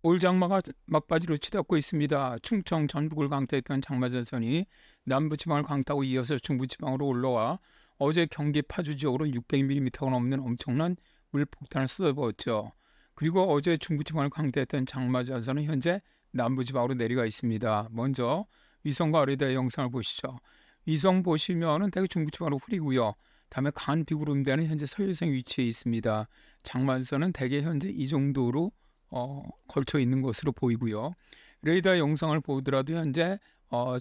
올 장마가 막바지로 치닫고 있습니다. 충청 전북을 강타했던 장마전선이 남부지방을 강타하고 이어서 중부지방으로 올라와 어제 경기 파주 지역으로 600mm가 넘는 엄청난 물폭탄을 쏟아부었죠. 그리고 어제 중부지방을 강타했던 장마전선은 현재 남부지방으로 내려가 있습니다. 먼저 위성과 레이더 영상을 보시죠. 위성 보시면은 대개 중부지방으로 흐리고요. 다음에 강한 비구름대는 현재 서해상 위치에 있습니다. 장마전선은 대개 현재 이 정도로 걸쳐 있는 것으로 보이고요. 레이더 영상을 보더라도 현재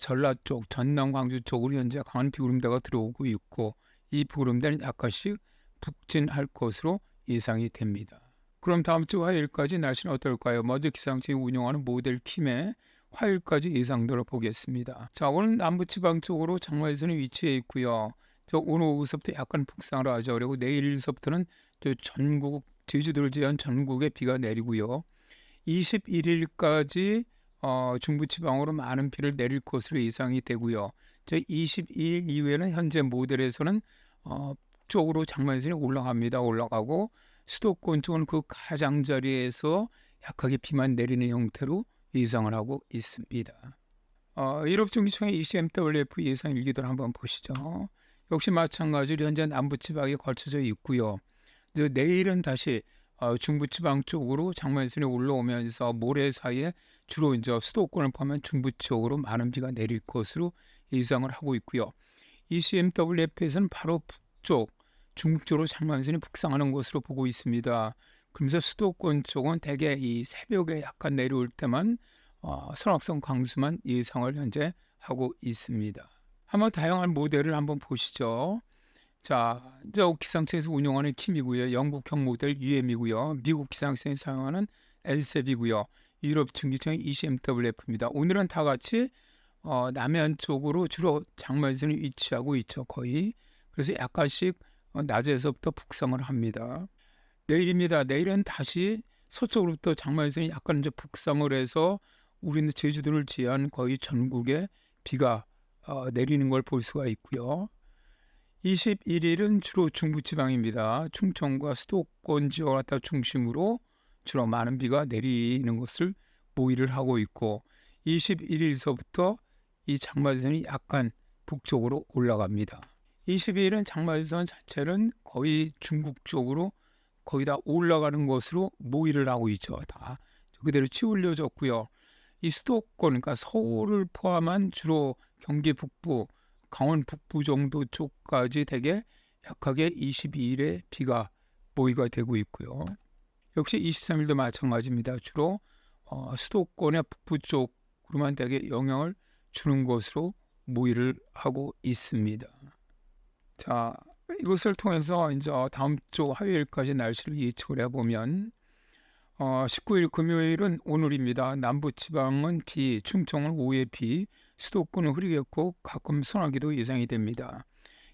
전라 쪽, 전남 광주 쪽으로 현재 강한 비구름대가 들어오고 있고 이 비구름대는 약간씩 북진할 것으로 예상이 됩니다. 그럼 다음 주 화요일까지 날씨는 어떨까요? 먼저 기상청이 운영하는 모델 킴의 화요일까지 예상도를 보겠습니다. 자, 오늘 남부지방 쪽으로 장마전선이 위치해 있고요. 오늘 오후서부터 약간 북상을 하죠. 그리고 내일서부터는 전국 제주도를 제외한 전국에 비가 내리고요. 21일까지 중부지방으로 많은 비를 내릴 것으로 예상이 되고요. 22일 이후에는 현재 모델에서는 북쪽으로 장마전선이 올라가고 수도권 쪽은 그 가장자리에서 약하게 비만 내리는 형태로 예상을 하고 있습니다. 유럽중기청의 ECMWF 예상 일기도를 한번 보시죠. 역시 마찬가지로 현재 남부지방에 걸쳐져 있고요. 내일은 다시 중부지방 쪽으로 장마전선이 올라오면서 모레 사이에 주로 이제 수도권을 포함한 중부 쪽으로 많은 비가 내릴 것으로 예상을 하고 있고요. ECMWF에서는 바로 북쪽, 중국 쪽으로 장마전선이 북상하는 것으로 보고 있습니다. 그러면서 수도권 쪽은 대개 이 새벽에 약간 내려올 때만 선악성 강수만 예상을 현재 하고 있습니다. 한번 다양한 모델을 한번 보시죠. 자, 기상청에서 운영하는 킴이고요. 영국형 모델 UM이고요. 미국 기상청이 사용하는 LSEB이고요. 유럽 중기청의 ECMWF입니다. 오늘은 다 같이 남해안 쪽으로 주로 장마전선이 위치하고 있죠. 거의. 그래서 약간씩 낮에서부터 북상을 합니다. 내일입니다. 내일은 다시 서쪽으로부터 장마전선이 약간 이제 북상을 해서 우리는 제주도를 제외한 거의 전국에 비가 내리는 걸 볼 수가 있고요. 21일은 주로 중부지방입니다. 충청과 수도권 지역을 갖다 중심으로 주로 많은 비가 내리는 것을 모의를 하고 있고 21일서부터 이 장마전선이 약간 북쪽으로 올라갑니다. 22일은 장마전선 자체는 거의 중국 쪽으로 거의 다 올라가는 것으로 모의를 하고 있죠. 다 그대로 치울려졌고요. 이 수도권, 그러니까 서울을 포함한 주로 경기 북부, 강원 북부 정도 쪽까지 되게 약하게 22일에 비가 모의가 되고 있고요. 역시 23일도 마찬가지입니다. 주로 수도권의 북부 쪽으로만 되게 영향을 주는 것으로 모의를 하고 있습니다. 자, 이것을 통해서 이제 다음 주 화요일까지 날씨를 예측을 해보면 19일 금요일은 오늘입니다. 남부지방은 비, 충청은 오후에 비, 수도권은 흐리겠고 가끔 소나기도 예상이 됩니다.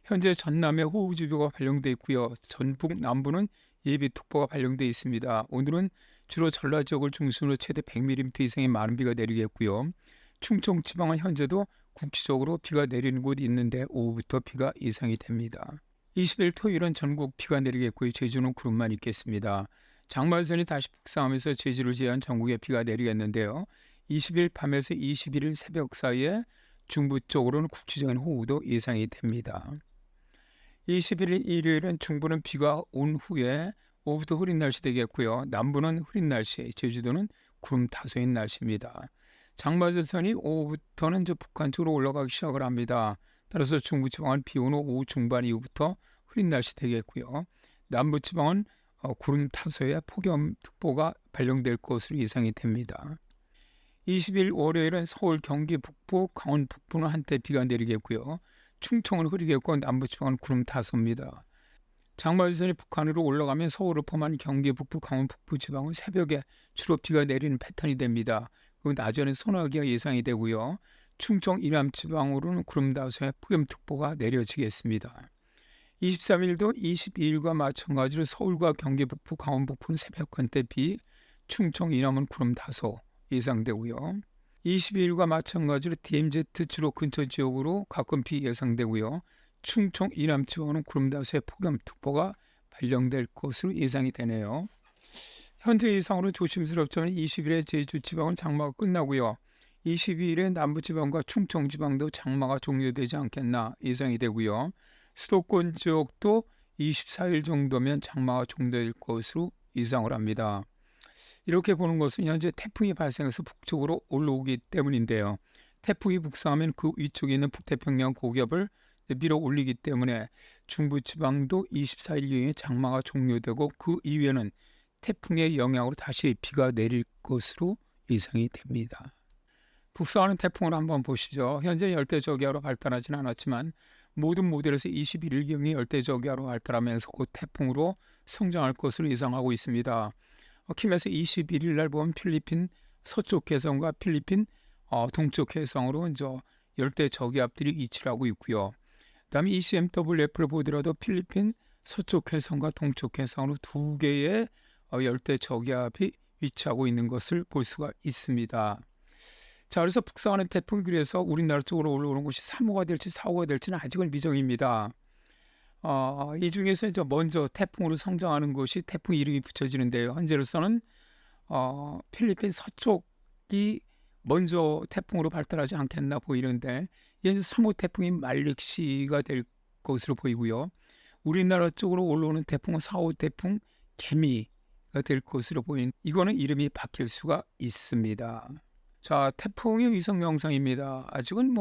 현재 전남에 호우주의보가 발령돼 있고요. 전북 남부는 예비특보가 발령돼 있습니다. 오늘은 주로 전라 지역을 중심으로 최대 100mm 이상의 많은 비가 내리겠고요. 충청 지방은 현재도 국지적으로 비가 내리는 곳이 있는데 오후부터 비가 예상이 됩니다. 20일 토요일은 전국 비가 내리겠고요. 제주는 구름만 있겠습니다. 장마전선이 다시 북상하면서 제주를 제외한 전국에 비가 내리겠는데요. 20일 밤에서 21일 새벽 사이에 중부 쪽으로는 국지적인 호우도 예상이 됩니다. 21일 일요일은 중부는 비가 온 후에 오후부터 흐린 날씨 되겠고요. 남부는 흐린 날씨, 제주도는 구름 다소인 날씨입니다. 장마전선이 오후부터는 북한 쪽으로 올라가기 시작을 합니다. 따라서 중부지방은 비 오는 오후 중반 이후부터 흐린 날씨 되겠고요. 남부지방은 구름 타소에 폭염특보가 발령될 것으로 예상이 됩니다. 20일 월요일은 서울, 경기 북부, 강원 북부는 한때 비가 내리겠고요. 충청은 흐리겠고 남부지방은 구름 타소입니다. 장마전선이 북한으로 올라가면 서울을 포함한 경기 북부, 강원 북부 지방은 새벽에 주로 비가 내리는 패턴이 됩니다. 그리고 낮에는 소나기가 예상이 되고요. 충청 이남 지방으로는 구름 다소에 폭염특보가 내려지겠습니다. 23일도 22일과 마찬가지로 서울과 경기 북부, 강원 북부는 새벽 한때 비, 충청 이남은 구름 다소 예상되고요. 22일과 마찬가지로 DMZ 주로 근처 지역으로 가끔 비 예상되고요. 충청 이남 지역은 구름 다소의 폭염특보가 발령될 것으로 예상이 되네요. 현재 예상으로 조심스럽지만 20일에 제주 지방은 장마가 끝나고요. 22일에 남부 지방과 충청 지방도 장마가 종료되지 않겠나 예상이 되고요. 수도권 지역도 24일 정도면 장마가 종료될 것으로 예상을 합니다. 이렇게 보는 것은 현재 태풍이 발생해서 북쪽으로 올라오기 때문인데요. 태풍이 북상하면 그 위쪽에 있는 북태평양 고기압을 밀어 올리기 때문에 중부지방도 24일 이후에 장마가 종료되고 그 이후에는 태풍의 영향으로 다시 비가 내릴 것으로 예상이 됩니다. 북상하는 태풍을 한번 보시죠. 현재 열대저기압으로 발달하지는 않았지만 모든 모델에서 21일경에 열대저기압으로 발달하면서 곧 태풍으로 성장할 것으로 예상하고 있습니다. 킴에서 21일 날 보면 필리핀 서쪽 해상과 필리핀 동쪽 해상으로 이제 열대 저기압들이 위치를 하고 있고요. 그다음에 ECMWF를 보더라도 필리핀 서쪽 해상과 동쪽 해상으로 두 개의 열대 저기압이 위치하고 있는 것을 볼 수가 있습니다. 자, 그래서 북상하는 태풍이 그래서 우리나라 쪽으로 올라오는 것이 3호가 될지 4호가 될지는 아직은 미정입니다. 이 중에서 이제 먼저 태풍으로 성장하는 것이 태풍 이름이 붙여지는데요. 현재로서는 필리핀 서쪽이 먼저 태풍으로 발달하지 않겠나 보이는데 이게 이제 3호 태풍인 말릭시가 될 것으로 보이고요. 우리나라 쪽으로 올라오는 태풍은 4호 태풍 개미가 될 것으로 보이는 이거는 이름이 바뀔 수가 있습니다. 자, 태풍의 위성 영상입니다. 아직은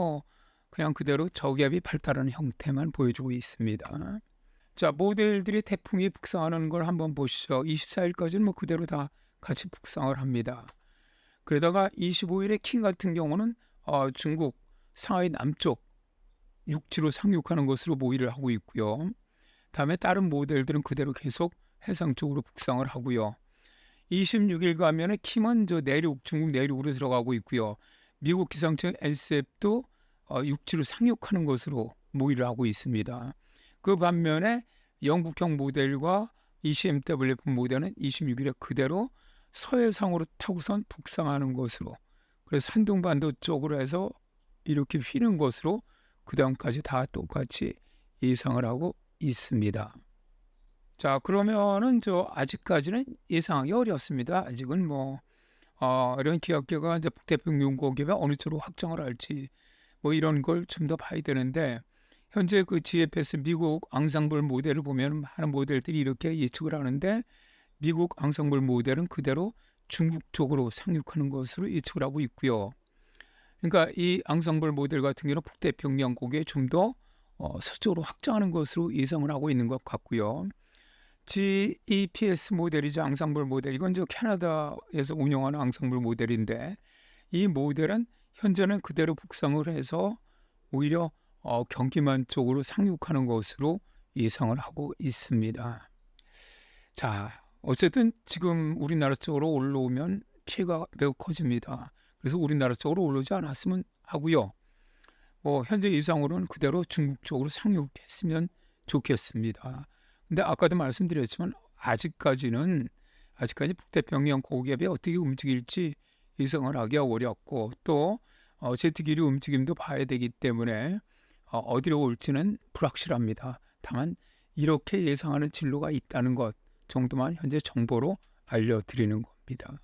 그냥 그대로 저기압이 발달하는 형태만 보여주고 있습니다. 자, 모델들이 태풍이 북상하는 걸 한번 보시죠. 24일까지는 그대로 다 같이 북상을 합니다. 그러다가 25일에 킹 같은 경우는 중국 상하이 남쪽 육지로 상륙하는 것으로 모의를 하고 있고요. 다음에 다른 모델들은 그대로 계속 해상 쪽으로 북상을 하고요. 26일 가면은 킴은 중국 내륙으로 들어가고 있고요. 미국 기상청 NCF도 육지로 상륙하는 것으로 모의를 하고 있습니다. 그 반면에 영국형 모델과 ECMWF 모델은 26일에 그대로 서해상으로 타고선 북상하는 것으로, 그래서 산둥반도 쪽으로 해서 이렇게 휘는 것으로 그 다음까지 다 똑같이 예상을 하고 있습니다. 자, 그러면은 아직까지는 예상하기 어렵습니다. 아직은 이런 기압계가 이제 북태평양 고기압에 어느 쪽으로 확정을 할지 이런 걸 좀 더 봐야 되는데, 현재 그 GFS 미국 앙상블 모델을 보면 많은 모델들이 이렇게 예측을 하는데, 미국 앙상블 모델은 그대로 중국 쪽으로 상륙하는 것으로 예측을 하고 있고요. 그러니까 이 앙상블 모델 같은 경우는 북태평양 고기에 좀 더 서쪽으로 확장하는 것으로 예상을 하고 있는 것 같고요. GEPS 모델이죠. 앙상블 모델. 이건 캐나다에서 운영하는 앙상블 모델인데, 이 모델은 현재는 그대로 북상을 해서 오히려 경기만 쪽으로 상륙하는 것으로 예상을 하고 있습니다. 자, 어쨌든 지금 우리나라 쪽으로 올라오면 피해가 매우 커집니다. 그래서 우리나라 쪽으로 올라오지 않았으면 하고요. 현재 예상으로는 그대로 중국 쪽으로 상륙했으면 좋겠습니다. 근데 아까도 말씀드렸지만 아직까지 북태평양 고기압이 어떻게 움직일지 예상을 하기가 어렵고, 또 제트기류 움직임도 봐야 되기 때문에 어디로 올지는 불확실합니다. 다만 이렇게 예상하는 진로가 있다는 것 정도만 현재 정보로 알려드리는 겁니다.